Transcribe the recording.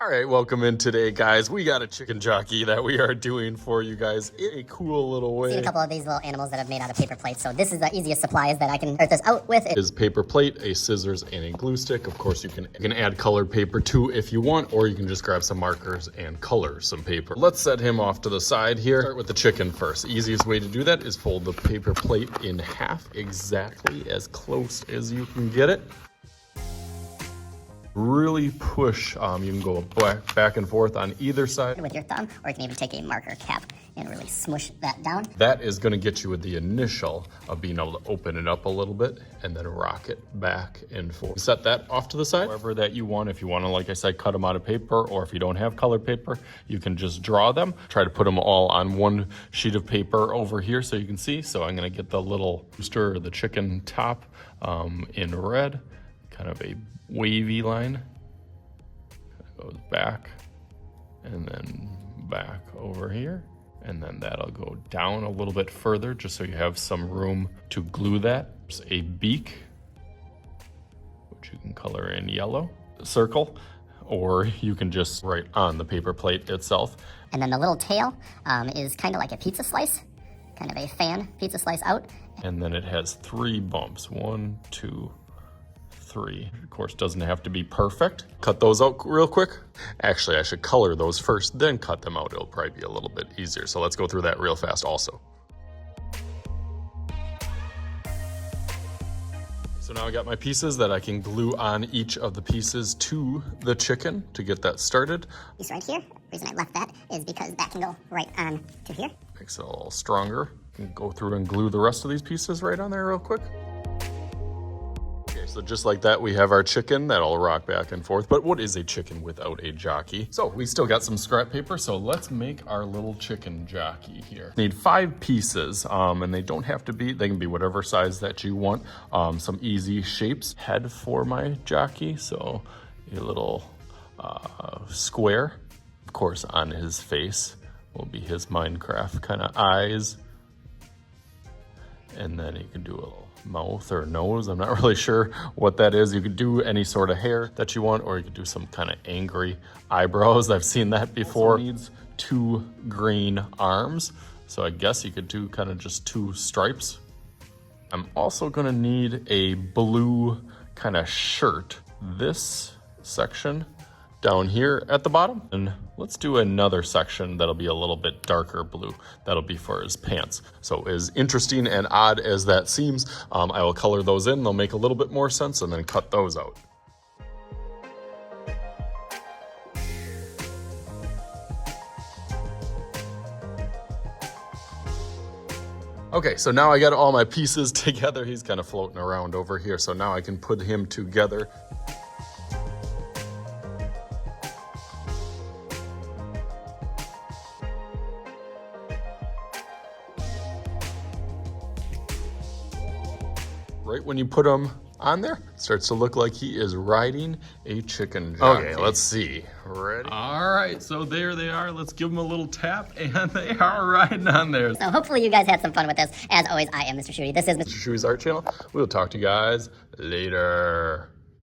All right, welcome in today, guys. We got a chicken jockey that we are doing for you guys in a cool little way. Seen a couple of these little animals that I've made out of paper plates, so this is the easiest supplies that I can start this out with. Is paper plate, a scissors, and a glue stick. Of course, you can add colored paper too if you want, or you can just grab some markers and color some paper. Let's set him off to the side here. Start with the chicken first. The easiest way to do that is fold the paper plate in half, exactly as close as you can get it. Really push, you can go back and forth on either side. With your thumb, or you can even take a marker cap and really smush that down. That is gonna get you with the initial of being able to open it up a little bit and then rock it back and forth. Set that off to the side, however that you want. If you wanna, like I said, cut them out of paper, or if you don't have colored paper, you can just draw them. Try to put them all on one sheet of paper over here so you can see. So I'm gonna get the little rooster or the chicken top in red, kind of a wavy line. Goes back and then back over here, and then that'll go down a little bit further just so you have some room to glue that. There's a beak, which you can color in yellow, circle, or you can just write on the paper plate itself. And then the little tail is kind of like a pizza slice, kind of a fan pizza slice out. And then it has 3 bumps, 1, 2, 3. Of course, doesn't have to be perfect. Cut those out real quick. Actually, I should color those first, then cut them out. It'll probably be a little bit easier. So let's go through that real fast also. So now I got my pieces that I can glue on each of the pieces to the chicken to get that started. Piece right here. The reason I left that is because that can go right on to here. Makes it a little stronger. You can go through and glue the rest of these pieces right on there real quick. So just like that, we have our chicken that'll rock back and forth. But what is a chicken without a jockey? So we still got some scrap paper, so let's make our little chicken jockey here. Need 5 pieces, and they don't have to be, they can be whatever size that you want. Some easy shapes. Head for my jockey, so a little square. Of course, on his face will be his Minecraft kind of eyes. And then you can do a little mouth or nose. I'm not really sure what that is. You could do any sort of hair that you want, or you could do some kind of angry eyebrows. I've seen that before. Also needs 2 green arms. So I guess you could do kind of just 2 stripes. I'm also gonna need a blue kind of shirt. This section down here at the bottom. And let's do another section that'll be a little bit darker blue. That'll be for his pants. So as interesting and odd as that seems, I will color those in. They'll make a little bit more sense, and then cut those out. Okay, so now I got all my pieces together. He's kind of floating around over here. So now I can put him together. Right when you put him on there, it starts to look like he is riding a chicken jockey. Okay, let's see. Ready? All right, so there they are. Let's give them a little tap, and they are riding on there. So hopefully you guys had some fun with this. As always, I am Mr. Shooty. This is Mr. Shuey's Art Channel. We'll talk to you guys later.